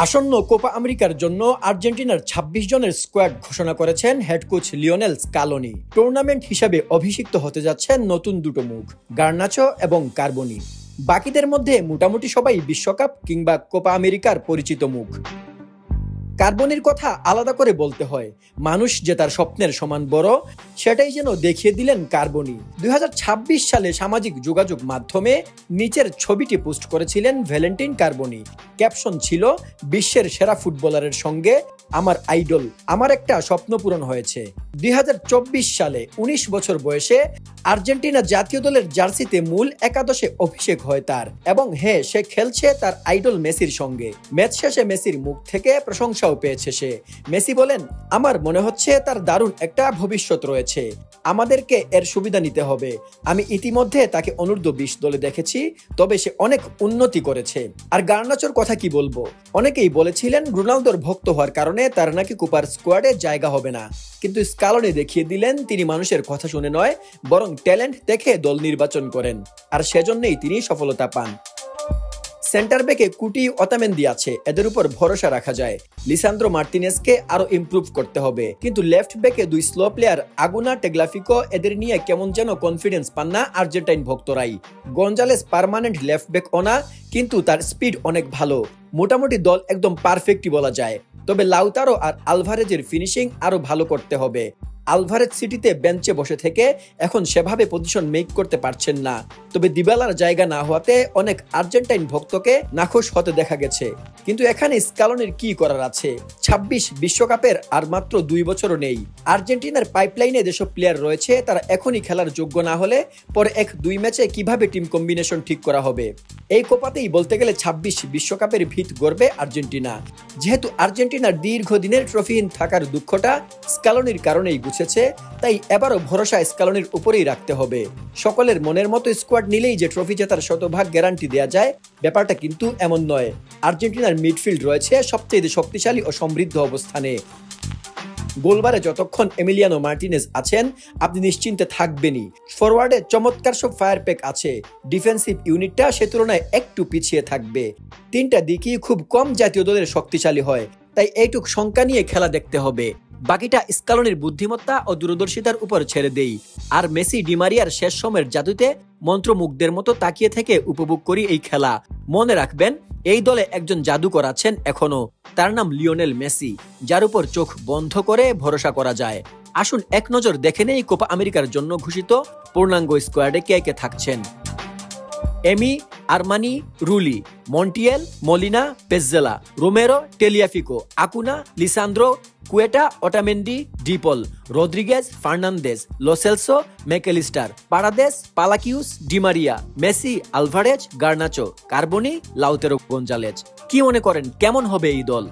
আসন্ন কোপা আমেরিকার জন্য আর্জেন্টিনার ২৬ জনের স্কোয়াড ঘোষণা করেছেন head coach Lionel Scaloni. Tournament হিসাবে অভিষিক্ত হতে যাচ্ছেন নতুন দুটো মুখ, গার্নাচো এবং কার্বনি। বাকিদের মধ্যে মোটামুটি সবাই বিশ্বকাপ কিংবা কোপা আমেরিকার পরিচিত মুখ। কার্বনির কথা আলাদা করে বলতে হয়, মানুষ যে তার স্বপ্নের সমান বড় সেটাই যেন দেখিয়ে দিলেন কার্বনি। ২০২৬ সালে সামাজিক যোগাযোগ মাধ্যমে নিচের ছবিটি পোস্ট করেছিলেন ভ্যালেন্টিন কার্বনি। ক্যাপশন ছিল, বিশ্বের সেরা ফুটবলারের সঙ্গে আমার আইডল, আমার একটা স্বপ্ন পূরণ হয়েছে। ২০২৪ সালে ১৯ বছর বয়সে আর্জেন্টিনা জাতীয় দলের জার্সিতে মূল একাদশে অভিষেক হয় তার, এবং হ্যাঁ, সে খেলছে তার আইডল মেসির সঙ্গে। ম্যাচ শেষে মেসির মুখ থেকে প্রশংসাও পেয়েছে সে। মেসি বলেন, আমার মনে হচ্ছে তার দারুণ একটা ভবিষ্যৎ রয়েছে, আমাদেরকে এর সুবিধা নিতে হবে। আমি ইতিমধ্যে তাকে অনূর্ধ্ব-২০ দলে দেখেছি, তবে সে অনেক উন্নতি করেছে। আর গার্নাচোর কথা কি বলবো, অনেকেই বলেছিলেন রোনালদোর ভক্ত হওয়ার কারণে তার নাকি কোপার স্কোয়াডে জায়গা হবে না, কিন্তু স্কালোনি দেখিয়ে দিলেন তিনি মানুষের কথা শুনে নয়, বরং ট্যালেন্ট দেখে দল নির্বাচন করেন, আর সেজন্যই তিনি সফলতা পান। সেন্টার ব্যাকে কুটি, ওতামেন্দি আছে, এদের উপর ভরসা রাখা যায়। লিসান্দ্রো মার্টিনেজকে আরো ইমপ্রুভ করতে হবে, কিন্তু লেফট ব্যাকে দুই স্লো প্লেয়ার আগুনা, টেগলাফিকো, এদের নিয়ে কেমন যেন কনফিডেন্স পান না আর্জেন্টাইন ভক্তরাই। গঞ্জালেস পার্মানেন্ট লেফট ব্যাক ওনা, কিন্তু তার স্পিড অনেক ভালো। মোটামুটি দল একদম পারফেক্টই বলা যায়, তবে লাউতারো আর আলভারেজের ফিনিশিং আরো ভালো করতে হবে। আলভারেজ সিটিতে বেঞ্চে বসে থেকে এখন সেভাবে পজিশন মেক করতে পারছেন না, তবে দিবালার জায়গা না হওয়াতে অনেক আর্জেন্টাইন ভক্তকে নাখোশ হতে দেখা গেছে। কিন্তু এখানে স্কালোনির কি করার আছে? ২৬ বিশ্বকাপের আর মাত্র ২ বছরও নেই। আর্জেন্টিনার পাইপলাইনে যেসব প্লেয়ার রয়েছে তারা এখনই খেলার যোগ্য না হলে পরে ১-২ ম্যাচে কিভাবে টিম কম্বিনেশন ঠিক করা হবে? এই কোপাতেই বলতে গেলে ২৬ বিশ্বকাপের ভিত গড়বে আর্জেন্টিনা। যেহেতু আর্জেন্টিনার দীর্ঘদিনের ট্রফিহীন থাকার দুঃখটা স্কালোনির কারণেই গুছেছে, তাই এবারও ভরসা স্কালোনির উপরেই রাখতে হবে। সকলের মনের মতো স্কোয়াড নিলেই যে ট্রফি জেতার শতভাগ গ্যারান্টি দেওয়া যায়, ব্যাপারটা কিন্তু এমন নয়। আর্জেন্টিনার মিডফিল্ড রয়েছে সবচেয়ে শক্তিশালী ও সমৃদ্ধ অবস্থানে। গোলবারে যতক্ষণ এমিলিয়ানো মার্টিনেজ আছেন, আপনি নিশ্চিন্তে থাকবেনই। ফরওয়ার্ডে চমৎকার সব ফায়ার প্যাক আছে, ডিফেন্সিভ ইউনিটটা সে তুলনায় একটু পিছিয়ে থাকবে। তিনটা দিকই খুব কম জাতীয় দলের শক্তিশালী হয়, তাই এইটুক শঙ্কা নিয়ে খেলা দেখতে হবে। বাকিটা স্কালোনির বুদ্ধিমত্তা ও দূরদর্শিতার উপর ছেড়ে দেই। আর মেসি, ডিমারিয়ার শেষ সময়ের জাদুতে মন্ত্রমুগ্ধের মতো তাকিয়ে থেকে উপভোগ করি এই খেলা। মনে রাখবেন, এই দলে একজন জাদুকর আছেন এখনো, তার নাম লিওনেল মেসি, যার উপর চোখ বন্ধ করে ভরসা করা যায়। আসুন এক নজর দেখে নেই কোপা আমেরিকার জন্য ঘোষিত পূর্ণাঙ্গ স্কোয়াডে কে কে থাকছেন। Emi, Armani, Rulli, Montiel, Molina, Pezzella, Romero, Tagliafico, Acuna, Lisandro, Quarta, Otamendi, De Paul, Rodriguez, Fernandez, Lo Celso, Mac Allister, Paredes, Palacios, Di Maria, Messi, Alvarez, Garnacho, Carboni, Lautaro, Gonzalez. কি মনে করেন, কেমন হবে এই দল?